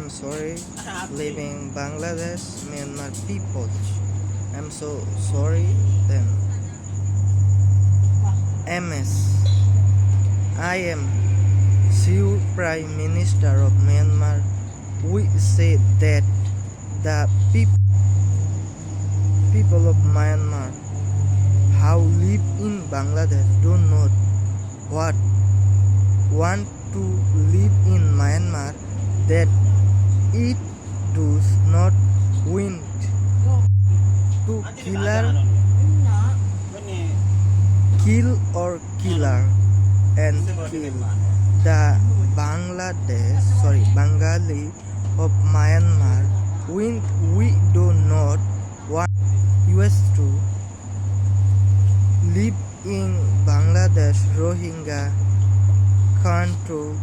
I'm sorry, leaving Bangladesh, Myanmar people. I'm so sorry. Then MS. I am Sure Prime Minister of Myanmar. We say that the people of Myanmar how live in Bangladesh do not what want to live in Myanmar that it does not want to kill or killer and kill the Bengali of Myanmar when we do not want US to live in Bangladesh Rohingya country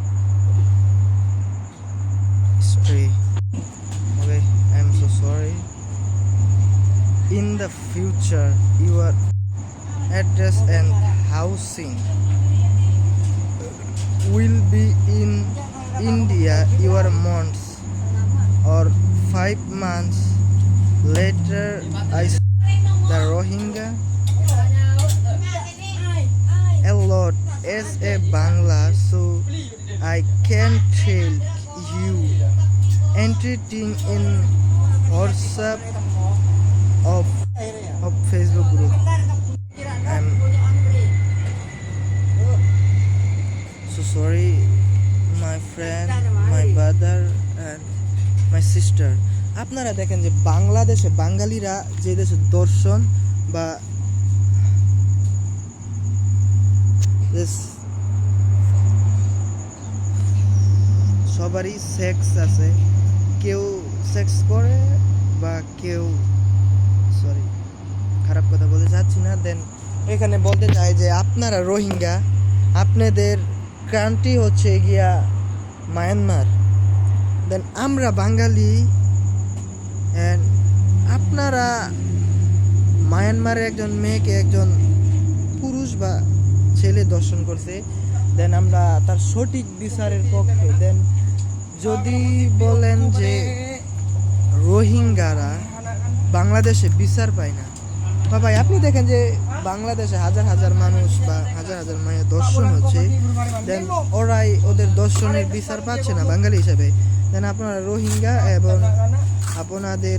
stray. Okay, I'm so sorry. In the future, your address and housing will be in India. Your months or 5 months later, I the Rohingya a lot as a Bangla, so I can tell you anything in WhatsApp of Facebook group. I'm so sorry, my friend, my brother and my sister. আপনারা দেখেন যে বাংলাদেশে বাঙালিরা যে দেশে দর্শন বা সবারই সেক্স আছে, কেউ সেক্স করে বা কেউ সরি খারাপ কথা বলতে চাচ্ছি না। দেন এখানে বলতে চাই যে আপনারা রোহিঙ্গা, আপনাদের কান্ট্রি হচ্ছে গিয়া মায়ানমার, দেন আমরা বাঙালি, অ্যান্ড আপনারা মায়ানমারের একজন মেয়েকে একজন পুরুষ বা ছেলে দর্শন করছে, দেন আমরা তার সঠিক বিচারের পক্ষে। দেন যদি বলেন যে রোহিঙ্গারা বাংলাদেশে বিচার পায় না, বা ভাই আপনি দেখেন যে বাংলাদেশে হাজার হাজার মানুষ বা হাজার হাজার মেয়ে দর্শন হচ্ছে, দেন ওরাই ওদের দর্শনের বিচার পাচ্ছে না বাঙালি হিসাবে। দেন আপনারা রোহিঙ্গা এবং আপনাদের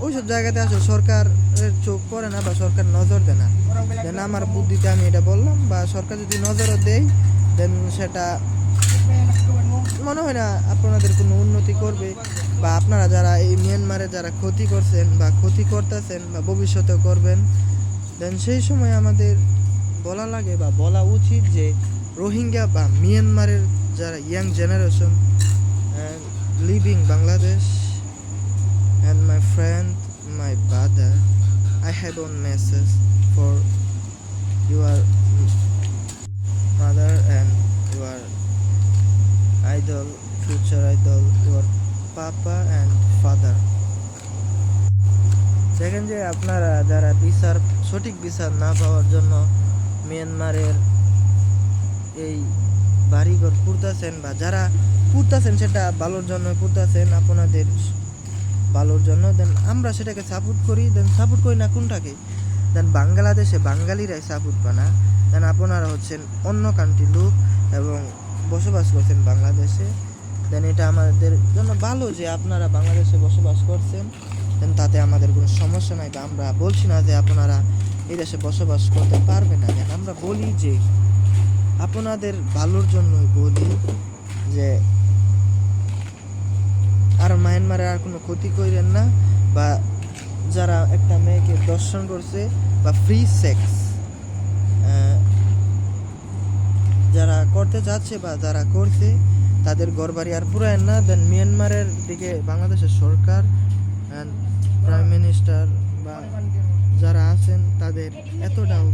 ওইসব জায়গাতে আসলে সরকারের চোখ পড়ে না বা সরকার নজর দেয় না। দেন আমার বুদ্ধিতে আমি এটা বললাম, বা সরকার যদি নজরও দেয় দেন সেটা মনে হয় না আপনাদের কোনো উন্নতি করবে, বা আপনারা যারা এই মিয়ানমারে যারা ক্ষতি করছেন বা ক্ষতি করতেছেন বা ভবিষ্যতে করবেন, দেন সেই সময় আমাদের বলা লাগে বা বলা উচিত যে রোহিঙ্গা বা মিয়ানমারের যারা young generation living Bangladesh and my friend, my brother, I have one message for your mother and your idol, future idol, your papa and father. দেখেন যে আপনারা যারা বিচার সঠিক বিচার না পাওয়ার জন্য মিয়ানমারের এই বাড়িঘর পুড়তেছেন, বা যারা পুড়তেছেন সেটা ভালোর জন্য পুড়তেছেন, আপনাদের ভালোর জন্য, দেন আমরা সেটাকে সাপোর্ট করি। দেন সাপোর্ট করি না কোনটাকে? দেন বাংলাদেশে বাঙালিরাই সাপোর্ট পায় না। দেন আপনারা হচ্ছেন অন্য কান্ট্রির লোক এবং বসবাস করছেন বাংলাদেশে। দেন এটা আমাদের জন্য ভালো যে আপনারা বাংলাদেশে বসবাস করছেন, দেন তাতে আমাদের কোনো সমস্যা নাই। বা আমরা বলছি না যে আপনারা এই দেশে বসবাস করতে পারবে না, দেন আমরা বলি যে আপনাদের ভালোর জন্যই বলি যে আর মায়ানমারে আর কোনো ক্ষতি করেন না, বা যারা একটা মেয়েকে দর্শন করছে বা ফ্রি সেক্স যারা করতে যাচ্ছে বা যারা করছে তাদের ঘরবাড়ি আর পুরায়েন না। দেন মিয়ানমারের দিকে বাংলাদেশের সরকার অ্যান্ড প্রাইম মিনিস্টার বা যারা আছেন তাদের এতটাও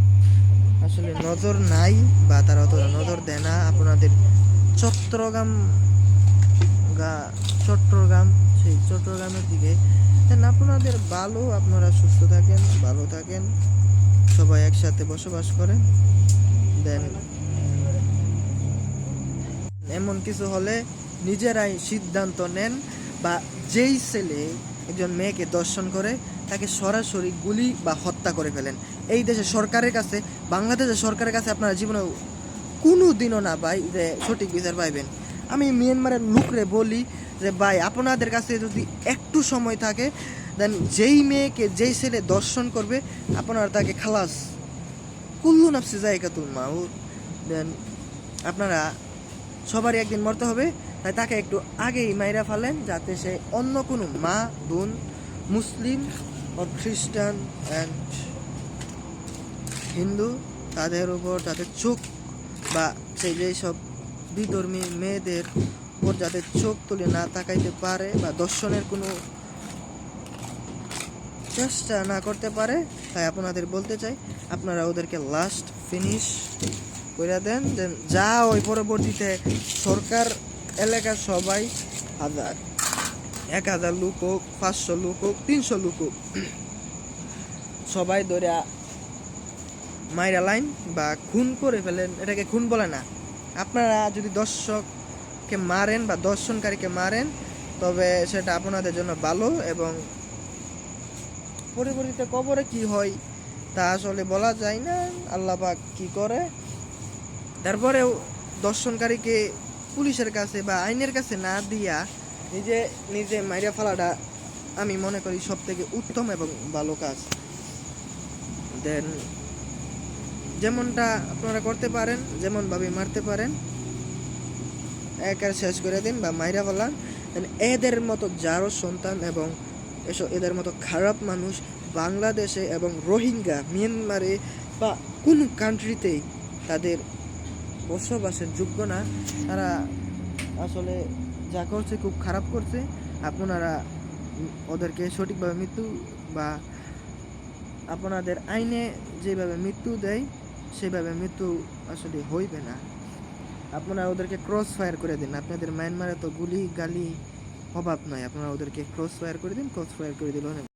আসলে নজর নাই, বা তারা অতটা নজর দেয় না আপনাদের চট্টগ্রাম সেই চট্টগ্রামের দিকে। দেন আপনাদের ভালো, আপনারা সুস্থ থাকেন, ভালো থাকেন, সবাই একসাথে বসবাস করেন। দেন এমন কিছু হলে নিজেরাই সিদ্ধান্ত নেন, বা যেই ছেলে একজন মেয়েকে দর্শন করে তাকে সরাসরি গুলি বা হত্যা করে ফেলেন। এই দেশের সরকারের কাছে, বাংলাদেশের সরকারের কাছে আপনারা জীবনে কোনো দিনও না ভাই যে সঠিক বিচার পাইবেন। আমি মিয়ানমারের লোকরে বলি যে ভাই, আপনাদের কাছে যদি একটু সময় থাকে, দেন যেই মেয়েকে যেই ছেলে দর্শন করবে আপনারা তাকে খালাস, কুল্লু নাফসি জায়গাতুল মাউত, দেন আপনারা সবারই একদিন মরতে হবে, তাই তাকে একটু আগেই মাইরা ফেলেন, যাতে সে অন্য কোনো মা বোন, মুসলিম ও খ্রিস্টান অ্যান্ড হিন্দু, তাদের উপর তাদের চোখ, বা সেই যেসব বিধর্মী মেয়েদের উপর যাতে চোখ তুলে না তাকাইতে পারে বা দর্শনের কোনো চেষ্টা না করতে পারে, তাই আপনাদের বলতে চাই আপনারা ওদেরকে লাস্ট ফিনিশ করে দেন। দেন যা ওই পরবর্তীতে সরকার এলাকার সবাই 1000 লোক হোক, 500 লোক হোক, 300 লোক হোক, সবাই ধরে মাইরা লাইন বা খুন করে ফেলেন। এটাকে খুন বলে না। আপনারা যদি দর্শককে মারেন বা দর্শনকারীকে মারেন, তবে সেটা আপনাদের জন্য ভালো, এবং পরবর্তীতে কবরে কি হয় তা আসলে বলা যায় না, আল্লাহ পাক কি করে। তারপরেও দর্শনকারীকে পুলিশের কাছে বা আইনের কাছে না দিয়া নিজে নিজে মাইরা ফেলাটা আমি মনে করি সব থেকে উত্তম এবং ভালো কাজ। দেন যেমনটা আপনারা করতে পারেন, যেমনভাবে মারতে পারেন, একার শেষ করে দিন বা মাইরা ফেলান। এদের মতো যারও সন্তান এবং এদের মতো খারাপ মানুষ বাংলাদেশে এবং রোহিঙ্গা, মিয়ানমারে বা কোনো কান্ট্রিতেই তাদের বসবাসের যোগ্য না। তারা আসলে যা করছে খুব খারাপ করছে। আপনারা ওদেরকে সঠিকভাবে মৃত্যু, বা আপনাদের আইনে যেভাবে মৃত্যু দেয় সেভাবে মৃত্যু আসলে হইবে না। আপনারা ওদেরকে ক্রস ফায়ার করে দিন। আপনাদের মায়ানমারে তো গুলি গালি অভাব নয়, আপনারা ওদেরকে ক্রস ফায়ার করে দিন। ক্রস ফায়ার করে দিলে